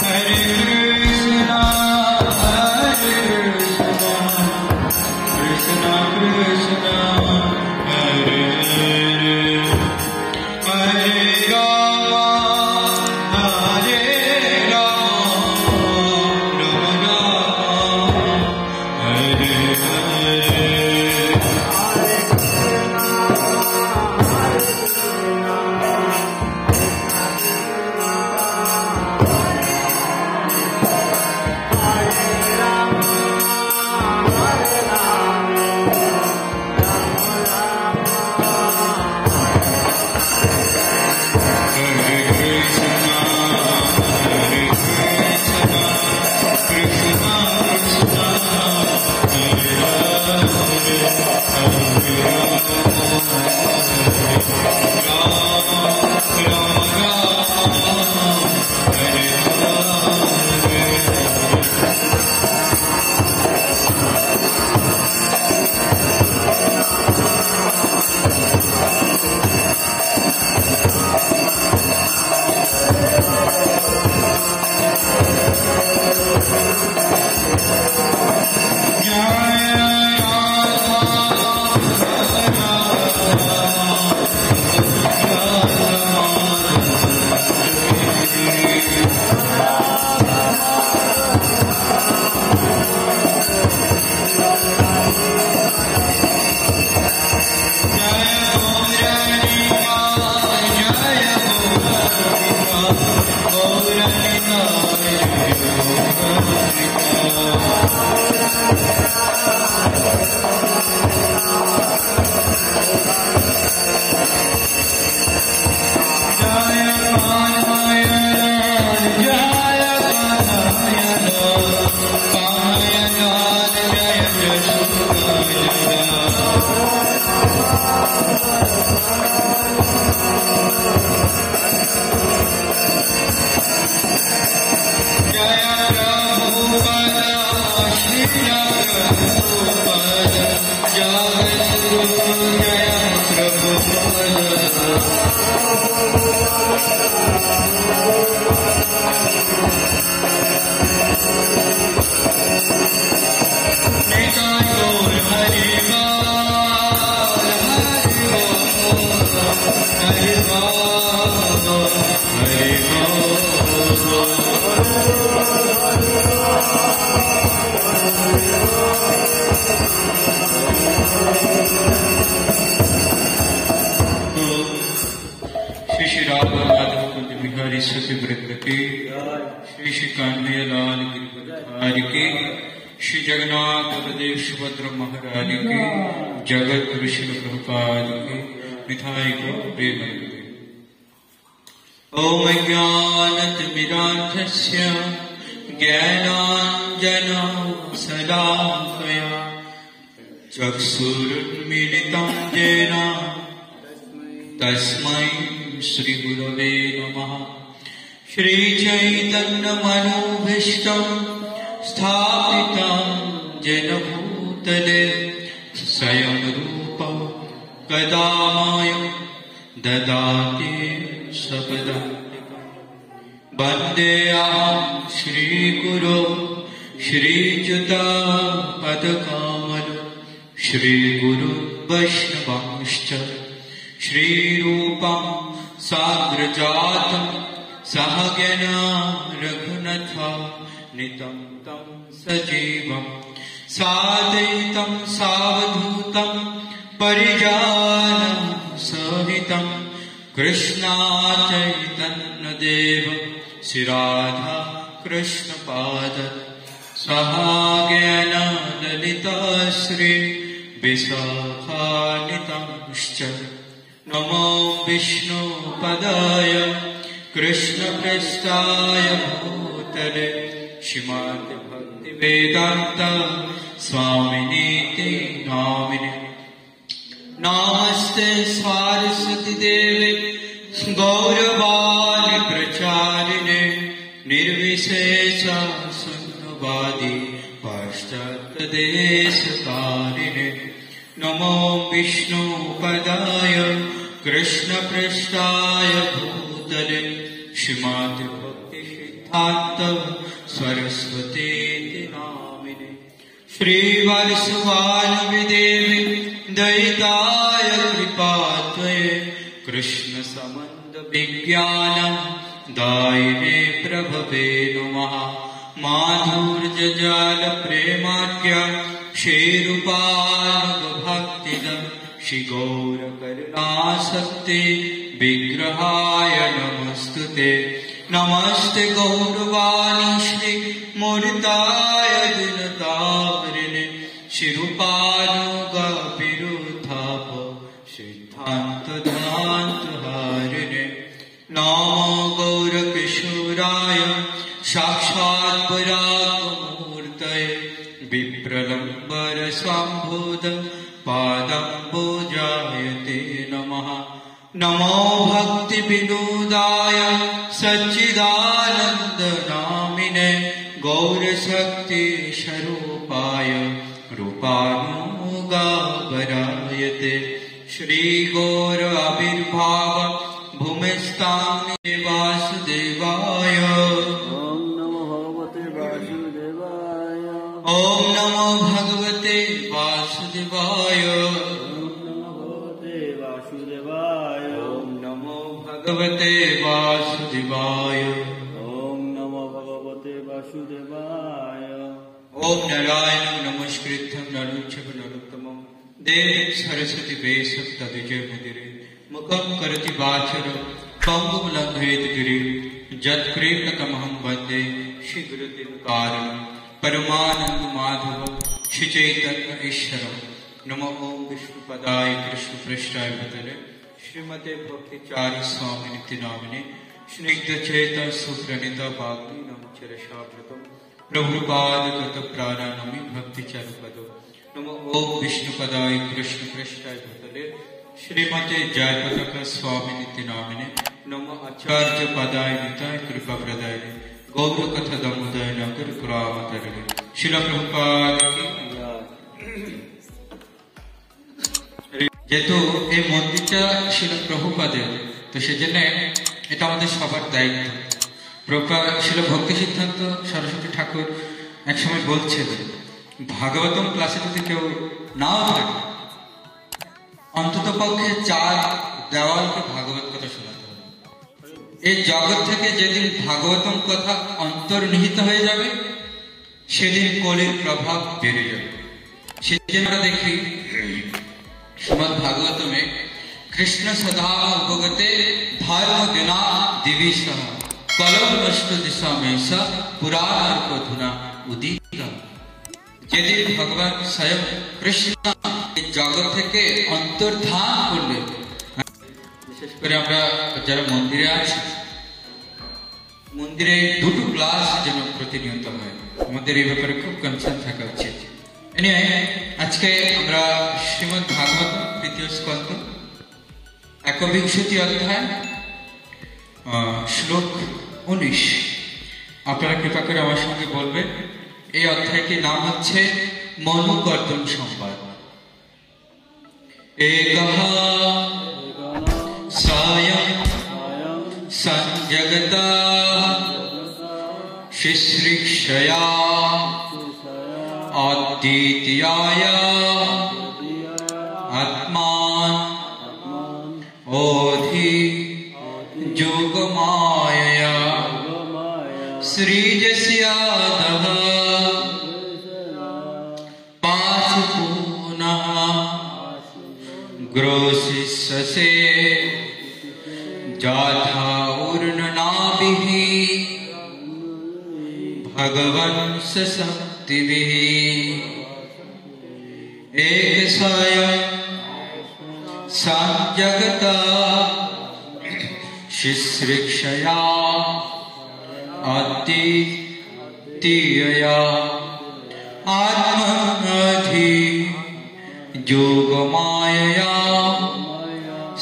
Hare Krishna, Hare Krishna. Saraswati वृत्त की, श्री श्री कान्हैया लाल गिरिधारी की, श्री जगन्नाथ बलदेव सुभद्रा महाराज की, जगत गुरु श्री प्रभुपाद की, निताई गौर प्रेमानंद। ओम ज्ञानतिमिरान्धस्य ज्ञानाञ्जनशलाकया चक्षुरुन्मीलितं येन तस्मै श्रीगुरवे नमः। श्रीचैतन्यमनोभीष्टं स्थापितं येन भूतले स्वयं रूपं कदा मह्यं ददाति स्वपदान्तिकम्। वन्देऽहं श्रीगुरो श्रीयुतपदकमलं श्रीगुरु वैष्णवांश्च श्रीरूपं साग्रजातं सहगना रघुनाथान्वितं तं सजीवं साद्वैतं सावधूतं परिजानं सहितं कृष्णा चैतन्यदेव श्रीराधा कृष्णपाद सहागना ललिता श्री विशाखान्वितांश्च। नमो विष्णुपदाय कृष्णप्रेष्ठाय भूतले श्रीमद् भक्तिवेदान्त स्वामिनीति नामिने। नमस्ते सरस्वती देवे गौरवाणी प्रचारिणे निर्विशेष शून्यवादी पाश्चात्यदेशकारिणे। नमो विष्णुपदाय कृष्णप्रेष्ठाय भूतले श्रीमद् भक्तिसिद्धान्त सरस्वतीति नामिने। श्रीवत्सवाल्मी देवी दयिताय कृपात्वये कृष्णसम्बन्ध विज्ञानं दायिने प्रभवे नमः। माधुर्यजाल प्रेमाख्य श्रीरूपानुगभक्तिदं श्रीगौरकरुणासक्ति विग्रहाय नमस्तुते। नमस्ते गौरवाणी श्रीमूर्ताय दीनतारिणे श्रीरूपानुगविरुद्धाप सिद्धान्तध्यान्तहारिणे। नमो गौरकिशोराय साक्षात् परात्मूर्तये विप्रलम्बर सम्भूत पादाम्बोजाय ते नमः। नमो भक्ति विनोदाय सच्चिदानन्द नामिने गौरशक्ति स्वरूपाय रूपानुगावरायते। श्री गौर आविर्भाव भूमिस्थान वासुदेवाय। ओम नमो भगवते वासुदेवाय। ओम नमो भगवते वासुदेवाय। ओम नमो भगवते वासुदेवाय। ओम नमो भगवते वासुदेवाय। ओम नमो भगवते वासुदेवाय। ओम नारायणं नमस्कृत्यं नरं चैव नरोत्तमं देवीं सरस्वती वेशं तद्विजयमुदीरये। मुखं करोति वाचालं पङ्गुं लङ्घयेत् गिरिं यत्कृपातमहं वन्दे श्रीगुरुदेवकारणं परमानन्दमाधवं श्रीचैतन्य ईश्वरं। नमो ओं विष्णुपदाय कृष्णप्रेष्ठाय भूतले श्रीमते भक्तिचारि स्वामिनिति नामिने स्निग्धचेता सुप्रणीता वाग्मी नमश्चरशावृतं प्रभुपादगत प्राणानमि भक्तिचारुपदो। नमो ओं विष्णुपदाय कृष्णप्रेष्ठाय भूतले श्रीमते जयपताका स्वामिनिति नामिने नमो आचार्य पदाय निताय कृपाप्रदाय गौरकथा दामोदर नगर कुरावतरे। शिला प्रभुपाद की যেহেতু এই মন্দিরটা ছিল প্রভুপাদের, তো সেজন্য এটা আমাদের সবার দায়িত্ব। প্রভুপাদ ছিল ভক্তি সিদ্ধান্ত সরস্বতী ঠাকুর একসময় বলছেন, ভাগবতম ক্লাসে যদি কেউ নাও থাকে অন্তত পক্ষে 4 দেওয়ালকে ভাগবত কথা শোনাতে হবে। এই জগৎ থেকে যেদিন ভাগবতম কথা অন্তর্নিহিত হয়ে যাবে সেদিন কলির প্রভাব বেড়ে যাবে। সেদিন আমরা দেখি श्रीमद् भागवत में कृष्ण सदा भगवते धर्म गुना दिविशः কলম নষ্ট দিশা মেষা পুরাণ ধুনা উদিত। যেদিন ভগবান স্বয়ং কৃষ্ণ জগৎ থেকে অন্তর্ধান করলেন, বিশেষ করে আমরা যারা মন্দিরে আছি, মন্দিরে দুটো ক্লাস যেন প্রতিনিয়ত হয়, আমাদের এই ব্যাপারে খুব কনসার্ন থাকা উচিত। আজকে আমরা শ্রীমদ্ ভাগবত তৃতীয় স্কন্ধ 21 অধ্যায় শ্লোক 19 আপনারা কৃপা করে আমার সঙ্গে বলবেন। এই অধ্যায়টির নাম হচ্ছে মনুকর্দম সংবাদ। একঃ স্বয়ং সঞ্জগতঃ শিশ্রিক্ষয়া অদ্বিতীয়ায় আত্মান ওধি যোগমায়য়া সৃজস্যাদঃ পাশুপুনঃ গ্রোসিষ্যসে যথা ঊর্ণনাভিঃ ভগবন্স শক্তিভিः এক স্বয়ং সঞ্জগতঃ শিশ্রিক্ষয়া অদ্বিতীয়য়া আত্মনধি যোগমায়য়া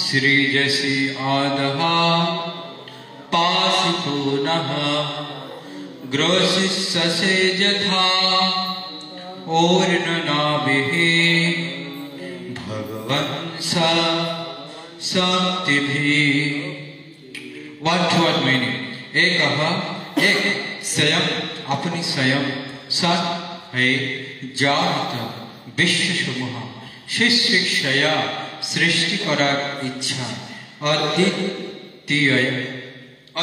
সৃজসি আদঃ পাশুপুনঃ গ্রোসিষ্যসে যথা ঊর্ণনাভিঃ ভগবন্স শক্তিভিः। What meaning? एकः एक स्वयं अपनी स्वयं सत है जागृत विश्व সমূহ শিশ্রিক্ষয়া সৃষ্টি করার ইচ্ছা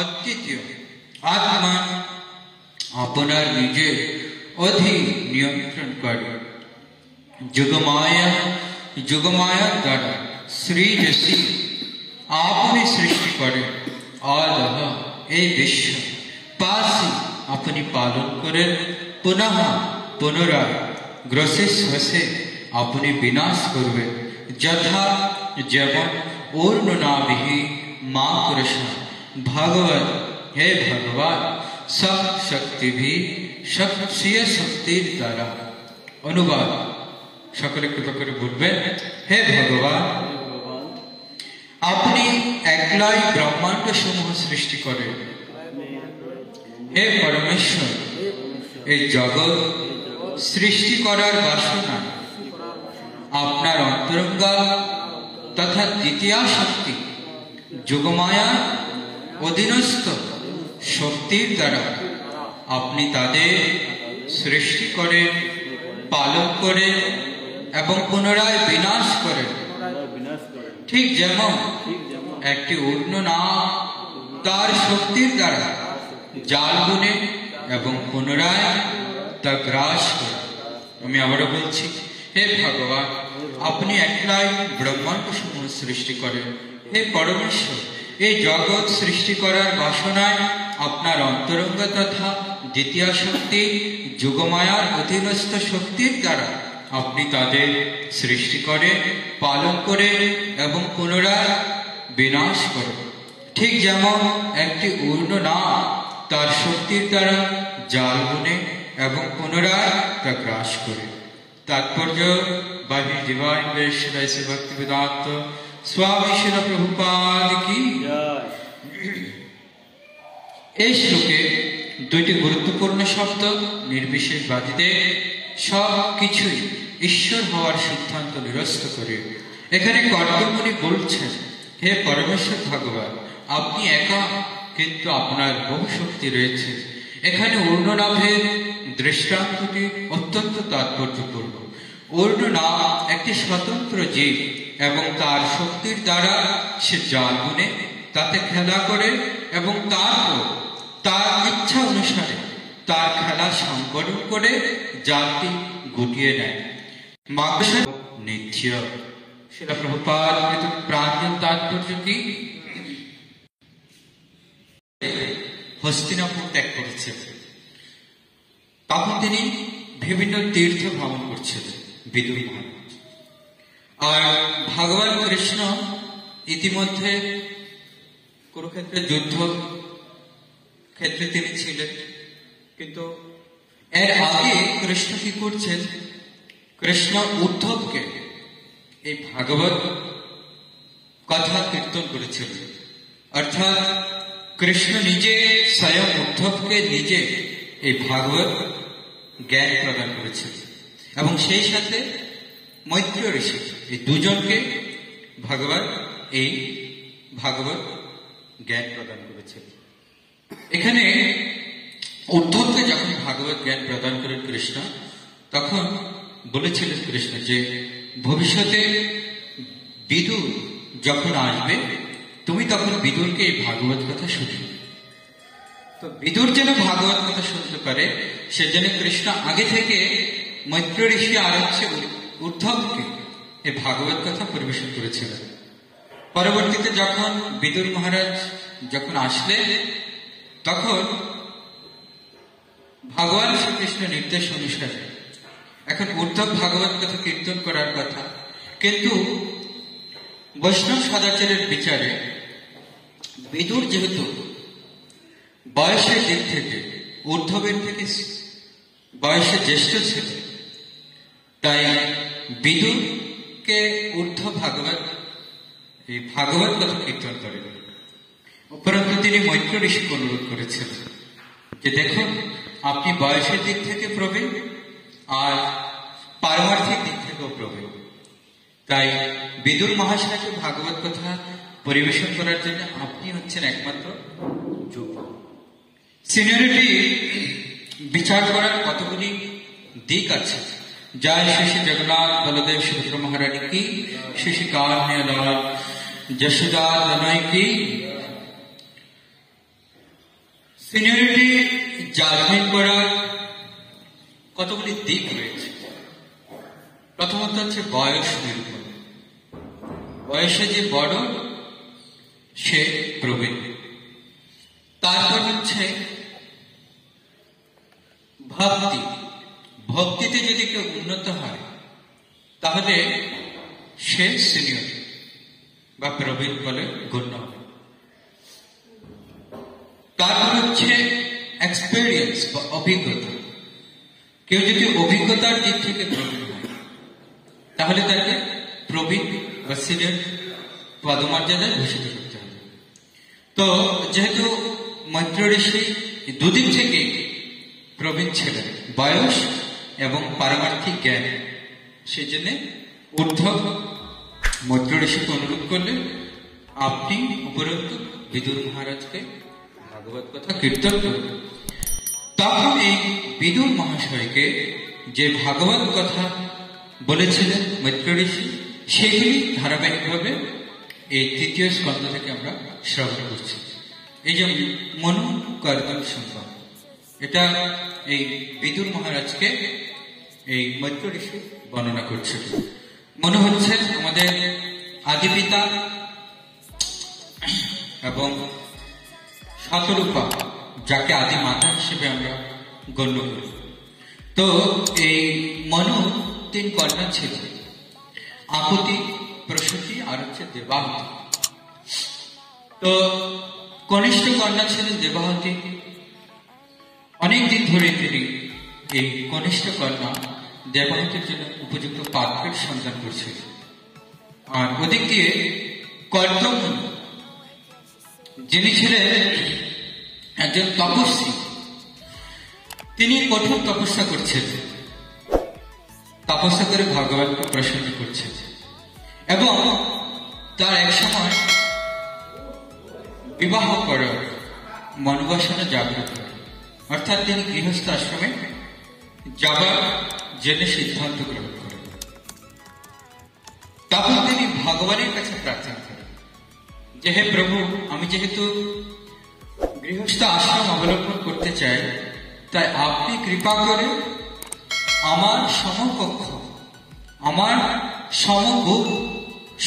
অদ্বিতীয় আত্মা আপনার নিজের অধীন নিয়ন্ত্রণ করে যোগমায়ার দ্বারা সৃজসি আপনি সৃষ্টি করেন আদহ এই বিশ্ব পাশি আপনি পালন করেন পুনঃ পুনরায় গ্রসিষ্যসে আপনি বিনাশ করবেন যথা যেমন ঊর্ণনাভিঃ মাকরশ ভগবৎ হে ভগবান সব শক্তিভিঃ স্বীয় শক্তির দ্বারা। অনুবাদ সকলে কৃপা করে বলবেন। হে ভগবান, আপনি একলাই ব্রহ্মাণ্ড সমূহ সৃষ্টি করেন। হে পরমেশ্বর, এই জগৎ সৃষ্টি করার বাসনা আপনার অন্তরঙ্গা তথা দ্বিতীয় শক্তি যোগমায়া অধীনস্থ শক্তির দ্বারা আপনি তাদের সৃষ্টি করেন, পালন করেন এবং পুনরায় বিনাশ করেন। ঠিক যেমন একটি ঊর্ণনাভ তার শক্তির দ্বারা জাল বুনে এবং পুনরায় তা গ্রাস করে। আমি আবারও বলছি, হে ভগবান, আপনি একলাই ব্রহ্মাণ্ড সমূহ সৃষ্টি করেন। হে পরমেশ্বর, এই জগৎ সৃষ্টি করার বাসনায় আপনার অন্তরঙ্গ তথা দ্বিতীয় শক্তি যোগমায়ার অধীনস্থ শক্তির দ্বারা আপনি তাদের সৃষ্টি করেন, পালন করেন এবং পুনরায় বিনাশ করেন। ঠিক যেমন একটি ঊর্ণনাভ তার শক্তির দ্বারা জাল বুনে এবং পুনরায় তা গ্রাস করে। তাৎপর্য বাহি ডিভাইন বৈষ্ণব ভক্তি বেদান্ত স্বামী শিল প্রভুপাদ কি। এই শ্লোকে দুইটি গুরুত্বপূর্ণ শব্দ নির্বিশেষবাদীদের সব কিছুই ঈশ্বর হওয়ার সিদ্ধান্ত নিরস্ত করে। এখানে কর্দমমুনি বলছেন, হে পরমেশ্বর ভগবান, আপনি একা, কিন্তু আপনার বহু শক্তি রয়েছে। এখানে ঊর্ণনাভের দৃষ্টান্তটি অত্যন্ত তাৎপর্যপূর্ণ। ঊর্ণনাভ একটি স্বতন্ত্র জীব এবং তার শক্তির দ্বারা সে জাল বুনে, তাতে খেলা করে এবং তারপর তার ইচ্ছা অনুসারে তার খেলা সংকলন করে জালটি গুটিয়ে নেয়। মাকড়সা নিত্য। সেটা প্রভুপাদ প্রাঞ্জল তাৎপর্য কি? হস্তিনাপুর ত্যাগ করেছেন। তখন তিনি বিভিন্ন তীর্থ ভ্রমণ করছিলেন বিদুর মহারাজ। আর ভগবান কৃষ্ণ ইতিমধ্যে কুরুক্ষেত্রের যুদ্ধ ক্ষেত্রে তিনি ছিলেন, কিন্তু এর আগে কৃষ্ণ কি করছেন, কৃষ্ণ উদ্ধবকে এই ভাগবত কথা কীর্তন করেছিলেন। অর্থাৎ কৃষ্ণ নিজে স্বয়ং উদ্ধবকে নিজে এই ভাগবত জ্ঞান প্রদান করেছেন, এবং সেই সাথে মৈত্র ঋষি এই দুজনকে ভাগবত জ্ঞান প্রদান করেছেন। এখানে উদ্ধবকে যখন ভাগবত জ্ঞান প্রদান করেন কৃষ্ণ, তখন বলেছিলেন কৃষ্ণ যে ভবিষ্যতে বিদুর যখন আসবে, তুমি তখন বিদুরকে এই ভাগবত কথা শুনবে। তো বিদুর যেন ভাগবত কথা শুনতে পারে, সেজন্য কৃষ্ণ আগে থেকে মৈত্র ঋষি আর হচ্ছে উদ্ধবকে এই ভাগবত কথা পরিবেশন করেছিলেন। পরবর্তীতে যখন বিদুর মহারাজ যখন আসলেন, তখন ভগবান শ্রীকৃষ্ণ নির্দেশ অনুসারে এখন উদ্ধব ভাগবত কথা কীর্তন করার কথা, কিন্তু বৈষ্ণব সদাচারের বিচারে বিদুর যেহেতু বয়সের দিক থেকে উদ্ধবের থেকে বয়সে জ্যেষ্ঠ ছিল, তাই বিদুরকে উদ্ধব এই ভাগবত কথা কীর্তন করেন। উপরন্তু তিনি মৈত্র ঋষিকে অনুরোধ করেছিলেন যে দেখুন, আপনি বয়সের দিক থেকে প্রবীণ আর পারমার্থিক দিক থেকেও প্রবীণ, তাই বিদুর মহাশয়কে ভাগবত কথা পরিবেশন করার জন্য আপনি হচ্ছেন একমাত্র যোগ্য। সিনিয়রিটি বিচার করার কতগুলি দিক আছে। জয় শ্রী শ্রী জগন্নাথ বলদেব সুভদ্রা মহারানী কি, শ্রী শ্রী কান্যালাল যশোদা তনয় কি। সিনিয়রিটি জাজমেন্ট করার কতগুলি দিক রয়েছে। প্রথমত হচ্ছে বয়স নিরূপণ। বয়সে যে বড় সে প্রবীণ। তারপর হচ্ছে ভক্তি। ভক্তিতে যদি কেউ উন্নত হয় তাহলে সে সিনিয়র বা প্রবীণ বলে গণ্য হবে। তারপর হচ্ছে এক্সপেরিয়েন্স বা অভিজ্ঞতা। কেউ যদি অভিজ্ঞতার দিক থেকে প্রবীণ হয় তাহলে তাকে প্রবীণ বা সিনিয়র পদমর্যাদায় ভূষিত করতে হবে। তো যেহেতু মৈত্র ঋষি দুদিক থেকে প্রবীণ ছিলেন, বয়স এবং পারমার্থিক জ্ঞান, সেই জন্য উদ্ধব মৈত্র ঋষিকে অনুরোধ করলেন আপনি উপরন্তু বিদুর মহারাজকে ভাগবত কথা কীর্তন করুন। তখন এই বিদুর মহাশয়কে যে ভাগবত কথা বলেছিলেন মৈত্র ঋষি, সেগুলি ধারাবাহিকভাবে এই তৃতীয় স্কন্ধ থেকে আমরা শ্রবণ করছি। এই যে মনু কর্দম সম্ভব, এটা এই বিদুর মহারাজকে এই মৈত্র ঋষি বর্ণনা করছে। মনু হচ্ছে আমাদের আদি পিতা এবং শতরূপা, যাকে আদি মাতা হিসেবে আমরা গণ্য করি। তো এই মনু 3 কন্যা ছিল, আকুতি, প্রসূতি আর হচ্ছে দেবাহুতি। তো কনিষ্ঠ কন্যা ছিলেন দেবাহুতি। অনেকদিন ধরে তিনি এই কনিষ্ঠ কন্যা দেবাহুতির জন্য উপযুক্ত পাত্রের সন্ধান করছিলেন। আর ওদিক দিয়ে কর্দম যিনি ছিলেন একজন তপস্বী, তিনি কঠোর তপস্যা করছেন, তপস্যা করে ভগবানকে প্রসন্ন করছেন। এবং তার এক সময় বিবাহ করার মনোবাসনা জাগ্রত হয়, অর্থাৎ তিনি গৃহস্থ আশ্রমে যাবার জন্য সিদ্ধান্ত গ্রহণ করেন। তখন তিনি ভগবানের কাছে প্রার্থনা করেন যে হে প্রভু, আমি যেহেতু গৃহস্থ আশ্রম অবলম্বন করতে চাই, তাই আপনি কৃপা করে আমার সমকক্ষ, আমার সমগুণ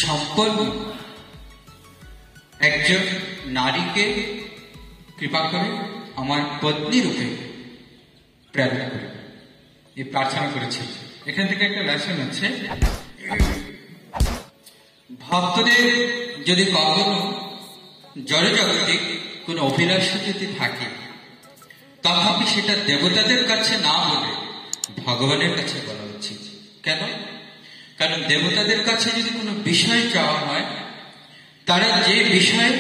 সম্পন্ন একজন নারীকে কৃপা করে আমার পত্নী রূপে প্রেরণ করে, এই প্রার্থনা করেছে। এখান থেকে একটা লেসন আছে, ভক্তদের যদি কখনো জড়জাগতিক কোন অভিলাষা যদি থাকে, তথাপি সেটা দেবতাদের কাছে না বলে ভগবানের কাছে বলা উচিত। কেন? কারণ দেবতাদের কাছে যদি কোনো বিষয় চাওয়া হয়, তারা যে বিষয়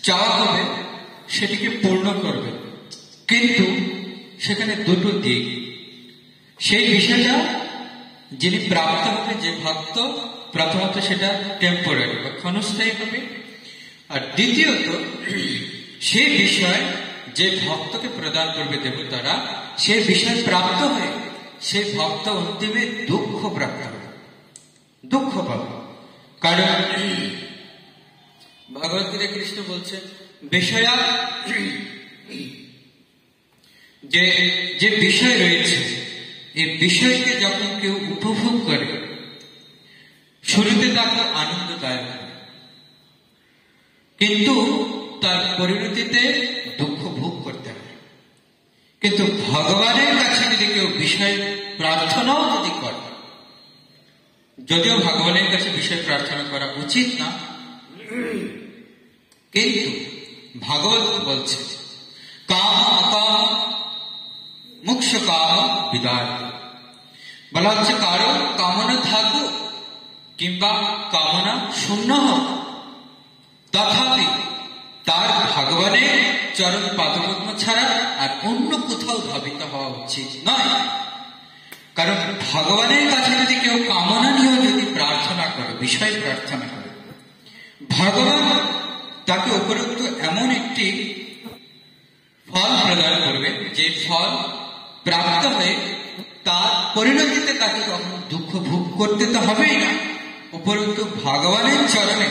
চাওয়া হবে সেটিকে পূর্ণ করবে, কিন্তু সেখানে দুটো দিক। সেই বিষয়টা যিনি প্রাপ্ত হবে, যে ভক্ত, প্রথমত সেটা টেম্পোরারি বা ক্ষণস্থায়ী হবে, আর দ্বিতীয়ত সেই বিষয় যে ভক্তকে প্রদান করবে দেবতারা, সেই বিষয় প্রাপ্ত হয়ে সেই ভক্ত অন্তিমে দুঃখ প্রাপ্ত হবে, দুঃখ পাবে। কারণ ভগবদ্গীতা কৃষ্ণ বলছেন, বিষয়া যে বিষয় রয়েছে, এই বিষয়কে যখন কেউ উপভোগ করে, শুরুতে তাকে আনন্দদায়ক হয়, কিন্তু তার পরিণতিতে দুঃখ ভোগ করতে হয়। কিন্তু ভগবানের কাছে যদি কেউ বিষয় প্রার্থনাও যদি করে, যদিও ভগবানের কাছে বিষয় প্রার্থনা করা উচিত না, কিন্তু ভাগবত বলছে কাম অকাম মুখ্য কাম বিদায়, বলা হচ্ছে কারো কামনা থাকুক কিংবা কামনা শূন্য হোক, তথাপি তার ভগবানের চরণ পাদপদ্ম ছাড়া আর অন্য কোথাও ধাবিত হওয়া উচিত নয়। কারণ ভগবানের কাছে যদি কেউ কামনা নিয়েও যদি প্রার্থনা করে, বিষয় প্রার্থনা করে, ভগবান তাকে উপরোক্ত এমন একটি ফল প্রদান করবে, যে ফল প্রাপ্ত হয়ে তার পরিণতিতে তাকে কখনো দুঃখ ভোগ করতে তো হবেই না, উপরন্তু ভগবানের চরণে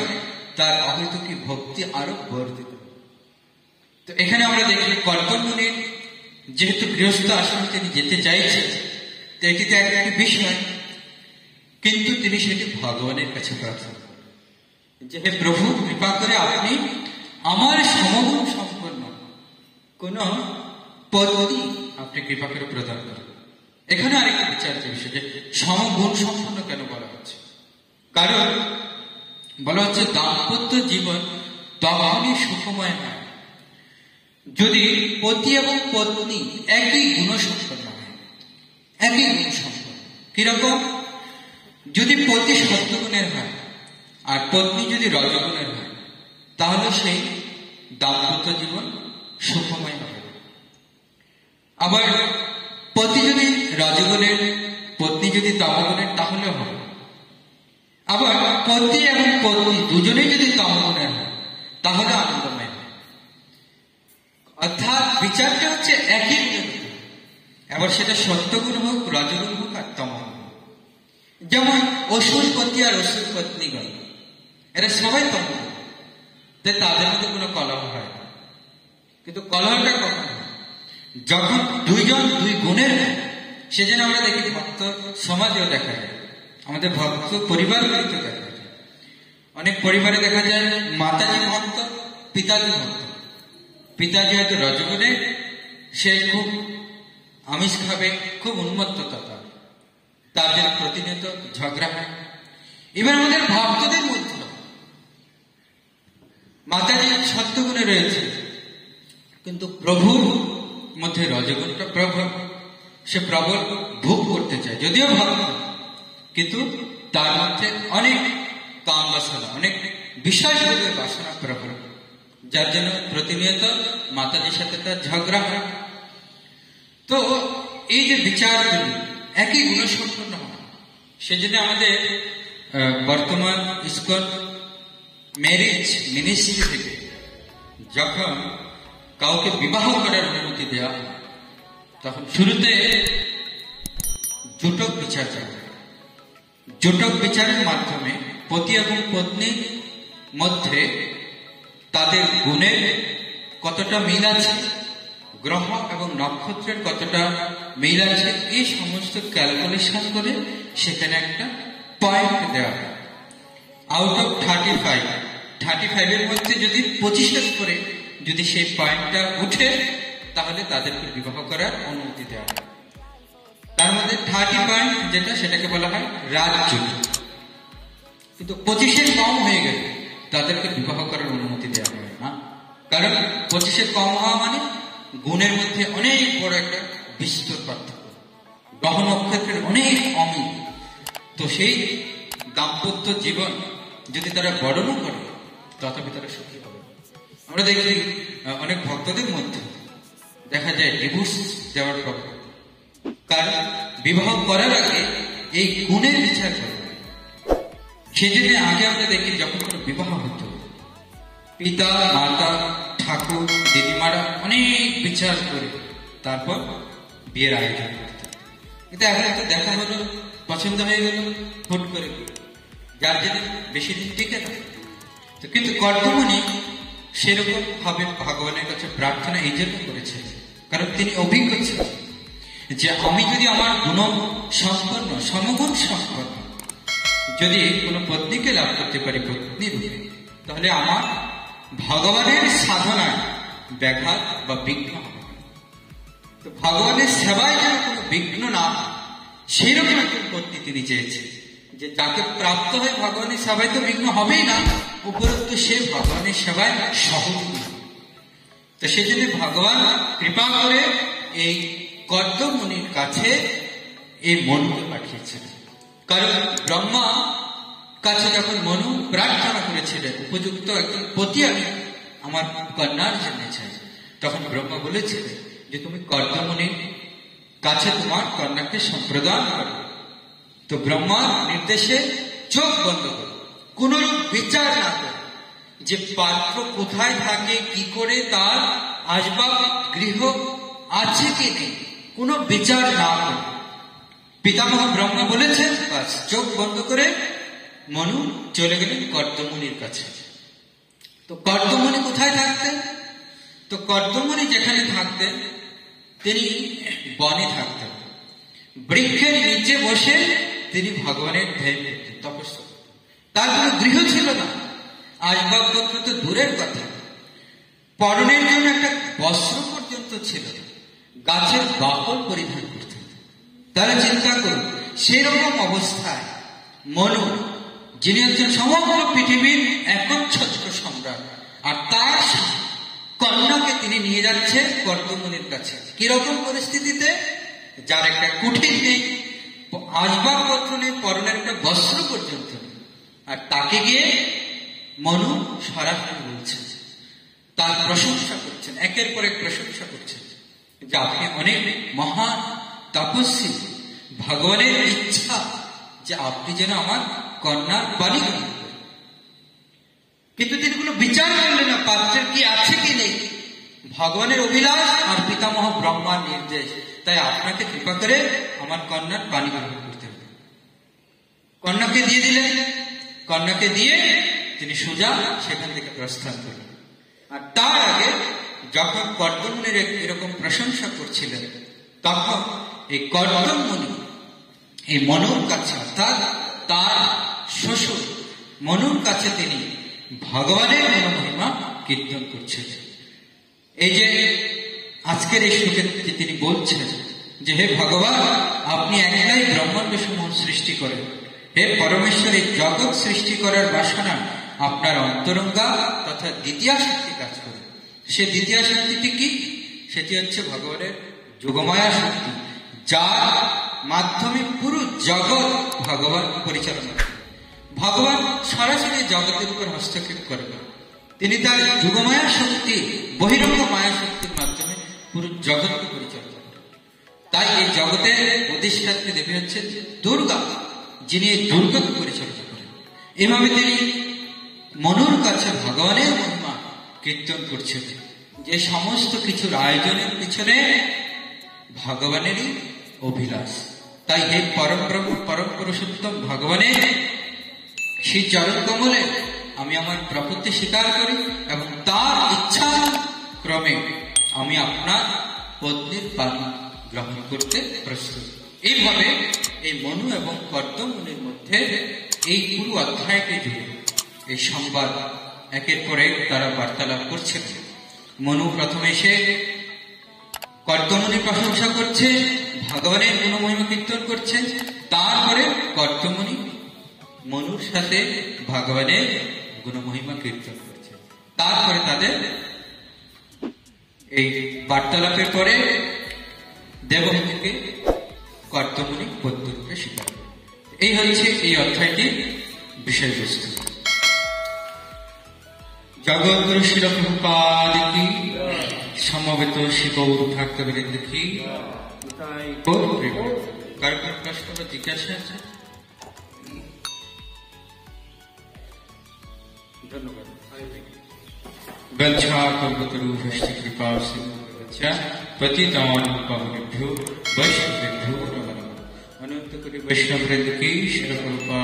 তার অহেতুকী ভক্তি আরো বর্ধিত। তো এখানে আমরা দেখি কর্দম মুনির যেহেতু গৃহস্থ আশ্রমে তিনি যেতে চাইছেন, তো এটিতে একটি বিষয়, কিন্তু তিনি সেটি ভগবানের কাছে প্রার্থনা করেন যে হে প্রভু, কৃপা করে আপনি আমার সমগুণ সম্পন্ন কোন পত্নী আপনি কৃপা করে প্রদান করেন। এখানে আরেকটি বিচার্য বিষয়, যে সমগুণ সম্পন্ন কেন বলা হচ্ছে? কারণ বলা হচ্ছে দাম্পত্য জীবন তখনই সুখময় হয় যদি পতি এবং পত্নী একই গুণসম্পন্ন হয়, একই গুণ সম্পন্ন। কিরকম? যদি পতি সত্যগুণের হয় আর পত্নী যদি রজগুণের হয়, তাহলে সেই দাম্পত্য জীবন সুখময় হবে। আবার পতি যদি রজগুণের, পত্নী যদি তমগুণের, তাহলেও হবে। আবার পতি এবং পত্নী দুজনেই যদি তমগুণের হয়, তাহলে আনন্দময় হয়। অর্থাৎ বিচারটা হচ্ছে একই গুণ, এবার সেটা সত্যগুণ হোক, রজগুণ হোক আর তমগুণ হোক। যেমন অসুর পতি আর অসুর পত্নীগণ, এরা সবাই তমগুণ, তাদের মধ্যে কোনো কলহ হয় না। কিন্তু কলহটা কখন হয়? যখন দুইজন দুই গুণের হয়। সেজন্য আমরা দেখি ভক্ত সমাজেও দেখা যায়, আমাদের ভক্ত পরিবারগুলিতে দেখা যায়। অনেক পরিবারে দেখা যায় মাতাজি ভক্ত, পিতাজি ভক্ত। পিতাজি হয়তো রজগুণে, সে খুব আমিষ খাবে, খুব উন্মত্ততা তার জন্য প্রতিনিয়ত ঝগড়া হয়। এবার আমাদের ভক্তদের মধ্যে মাতাজি সত্যগুণে রয়েছে, কিন্তু প্রভুর মধ্যে রজগুণটা প্রবল, সে প্রবল ভোগ করতে চায়, যদিও ভক্ত, কিন্তু তার মধ্যে অনেক কাম বাসনা, অনেক বিষয় ভোগের বাসনা প্রবল, যার জন্য প্রতিনিয়ত মাতাজির সাথে তার ঝগড়া হয়। তো এই যে বিচারগুলি একই গুণসম্পন্ন হয়, সেজন্য আমাদের বর্তমান ইসকন ম্যারেজ মিনিস্ট্রি থেকে যখন কাউকে বিবাহ করার অনুমতি দেওয়া হয়, তখন শুরুতে জোটক বিচার চলে। জোটক বিচারের মাধ্যমে পতি এবং পত্নীর মধ্যে তাদের গুণের কতটা মিল আছে, গ্রহ এবং নক্ষত্রের কতটা মিল আছে, এই সমস্ত ক্যালকুলেশন করে সেখানে একটা পয়েন্ট দেওয়া হয়। আউট অফ 35 এর মধ্যে যদি 25 করে যদি সেই পয়েন্টটা উঠে তাহলে তাদেরকে বিবাহ করার অনুমতি দেওয়া হয়। তার মধ্যে 30 পয়েন্ট যেটা, সেটাকে বলা হয় রাজযোগ। কিন্তু 25-এর কম হয়ে গেলে তাদেরকে বিবাহ করার অনুমতি দেওয়া হয় না, কারণ 25-এর কম হওয়া মানে গুণের মধ্যে অনেক বড় একটা বিস্তর পার্থক্য, গ্রহ নক্ষত্রের অনেক অমিল। তো সেই দাম্পত্য জীবন যদি তারা বড়নও করে তথাপি তারা সুখী হবে। আমরা দেখি অনেক ভক্তদের মধ্যে দেখা যায় ডিভোর্স দেওয়ার প্রভাব, কারণ বিবাহ করার আগে এই গুণের বিচার করে। সেজন্য আগে আমরা দেখি যখন কোনো বিবাহ হতো, পিতা মাতা ঠাকুর দিদিমারা অনেক বিচার করে তারপর বিয়ের আয়োজন করতেন। কিন্তু এখন তো দেখা হলো, পছন্দ হয়ে গেল, হুট করে যার যেদিন বেশি দিন টিকে না। তো কিন্তু কর্দমণি সেরকম ভাবে ভগবানের কাছে প্রার্থনা এই জন্য করেছে, কারণ তিনি অভিজ্ঞ ছিলেন যে আমি যদি আমার গুণ সম্পন্ন, সমগুণ সম্পন্ন যদি কোনো পত্নীকে লাভ করতে পারি পত্নী রূপে, তাহলে আমার ভগবানের সাধনায় ব্যাঘাত বা বিঘ্ন হবে। তো ভগবানের সেবায় যেন কোনো বিঘ্ন না, সেইরকম একজন পত্নী তিনি চেয়েছেন, যে যাকে প্রাপ্ত হয় ভগবানের সেবায় তো বিঘ্ন হবেই না, উপরন্তু সে ভগবানের সেবায় সহযোগী। তো সেজন্য ভগবান কৃপা করে এই কর্দমণির কাছে এই মনুকে পাঠিয়েছেন। কারণ ব্রহ্মা কাছে যখন মনু প্রার্থনা করেছিলেন উপযুক্ত একজন পতি আমি আমার কন্যার জন্য চাই, তখন ব্রহ্মা বলেছিলেন যে তুমি কর্দমণির কাছে তোমার কন্যাকে সম্প্রদান করো। তো ব্রহ্মার নির্দেশে চোখ বন্ধ করো, কোনরূপ বিচার না করো, যে পাত্র কোথায় থাকে, কি করে, তার আসবাব গৃহ আছে কি নেই, কোনো বিচার না করো। পিতামহ ব্রহ্মা বলেছেন, বাস চোখ বন্ধ করে মনু চলে গেলেন কর্দমণির কাছে। তো কর্দমণি কোথায় থাকতেন? তো কর্দমণি যেখানে থাকতেন তিনি বনে থাকতেন, বৃক্ষের নিচে বসে তিনি ভগবানের ধ্যান করতেন, তপস্যা করতেন। তার কোনো গৃহ ছিল না, আসবাবপত্র তো দূরের কথা, পরনের জন্য একটা বস্ত্র পর্যন্ত ছিল, গাছের বাকল পরিধান করতেন। তারা চিন্তা করুন, সেরকম অবস্থায় মনু, যিনি হচ্ছেন সমগ্র পৃথিবীর একচ্ছত্র সম্রাট, আর তার কন্যাকে তিনি নিয়ে যাচ্ছে কর্দমণির কাছে। কিরকম পরিস্থিতিতে? যার একটা কুঠির নেই, আসবাবপত্র নেই, পরনের একটা বস্ত্র পর্যন্ত নেই, আর তাকে গিয়ে মনু সরাসরি বলছেন, তার প্রশংসা করছেন, একের পর এক প্রশংসা করছেন যে আপনি অনেক মহান তপস্বী, ভগবানের ইচ্ছা যে আপনি যেন আমার কন্যার বাণী গ্রহণ করেন। কিন্তু তিনি কোনো বিচার করলেন না পাত্রের কি আছে কি নেই, ভগবানের অভিলাষ আর পিতামহ ব্রহ্মার নির্দেশ, তাই আপনাকে কৃপা করে আমার কন্যার বাণী গ্রহণ করতে হবে। কন্যাকে দিয়ে দিলেন, কন্যাকে দিয়ে তিনি সোজা সেখান থেকে প্রস্থান করলেন। আর তার আগে যখন কর্দমণির এরকম প্রশংসা করছিলেন, তখন এই কর্দমণি এই মনুর কাছে, অর্থাৎ তার শ্বশুর মনুর কাছে তিনি ভগবানের মহিমা কীর্তন করছিলেন। এই যে আজকের এই শ্লোকে তিনি বলছেন যে হে ভগবান, আপনি একলাই ব্রহ্মাণ্ড সমূহ সৃষ্টি করেন, হে পরমেশ্বর, এই জগৎ সৃষ্টি করার বাসনা আপনার অন্তরঙ্গা তথা দ্বিতীয় শক্তি কাজ করে। সে দ্বিতীয় শক্তিটি কি? সেটি হচ্ছে ভগবানের যোগমায়া শক্তি, যার মাধ্যমে পুরো জগৎ ভগবান পরিচালনা করেন। ভগবান সরাসরি জগতের উপর হস্তক্ষেপ করেন, তিনি তার যোগমায়া শক্তি, বহিরঙ্গ মায়া শক্তির মাধ্যমে পুরো জগৎকে পরিচালনা করেন। তাই এই জগতের অধিষ্ঠাত্রী দেবী হচ্ছে দুর্গা, যিনি এই দুর্গাকে পরিচালনা করেন। এভাবে তিনি মনুর কাছে ভগবানের মহিমা কীর্তন করছেন, যে সমস্ত কিছুর আয়োজনের পিছনে ভগবানেরই অভিলাষ। তাই হে পরম ব্রহ্ম, পরম পুরুষোত্তম ভগবানের সেই চরণ কমলে আমি আমার প্রপত্তি স্বীকার করি এবং তার ইচ্ছা ক্রমে আমি আপনার পত্নীর বাণী গ্রহণ করতে প্রস্তুত। এইভাবে এই মনু এবং কর্দমণির মধ্যে এই পুরো অধ্যায়কে জুড়ে এই সংবাদ একের পর এক তারা বার্তালাপ করছেন। মনু প্রথমে এসে কর্দমুনির প্রশংসা করছে, ভগবানের গুণমহিমা কীর্তন করছে। তারপরে কর্দমুনি মনুর সাথে ভগবানের গুণমহিমা কীর্তন করছে। তারপরে তাদের এই বার্তালাপের পরে দেবহূতিকে কর্দমুনি বন্ধুরূপে স্বীকার করে। এই হচ্ছে এই অধ্যায়টির বিষয়বস্তু। জগৎগুরু শিল প্রভুপাদ কি, সমবেত শিগৌর ভক্তবৃন্দ কি। কার কোন প্রশ্ন বা জিজ্ঞাসা আছে? ধন্যবাদ। গচ্ছা কল্পতরুভ্যশ্চ কৃপা সিন্ধুভ্যশ্চ পতিতানাং পাবনেভ্যো বৈষ্ণবেভ্যো নমো নমঃ। অনন্ত কোটি বৈষ্ণববৃন্দ কি, শিল প্রভুপাদ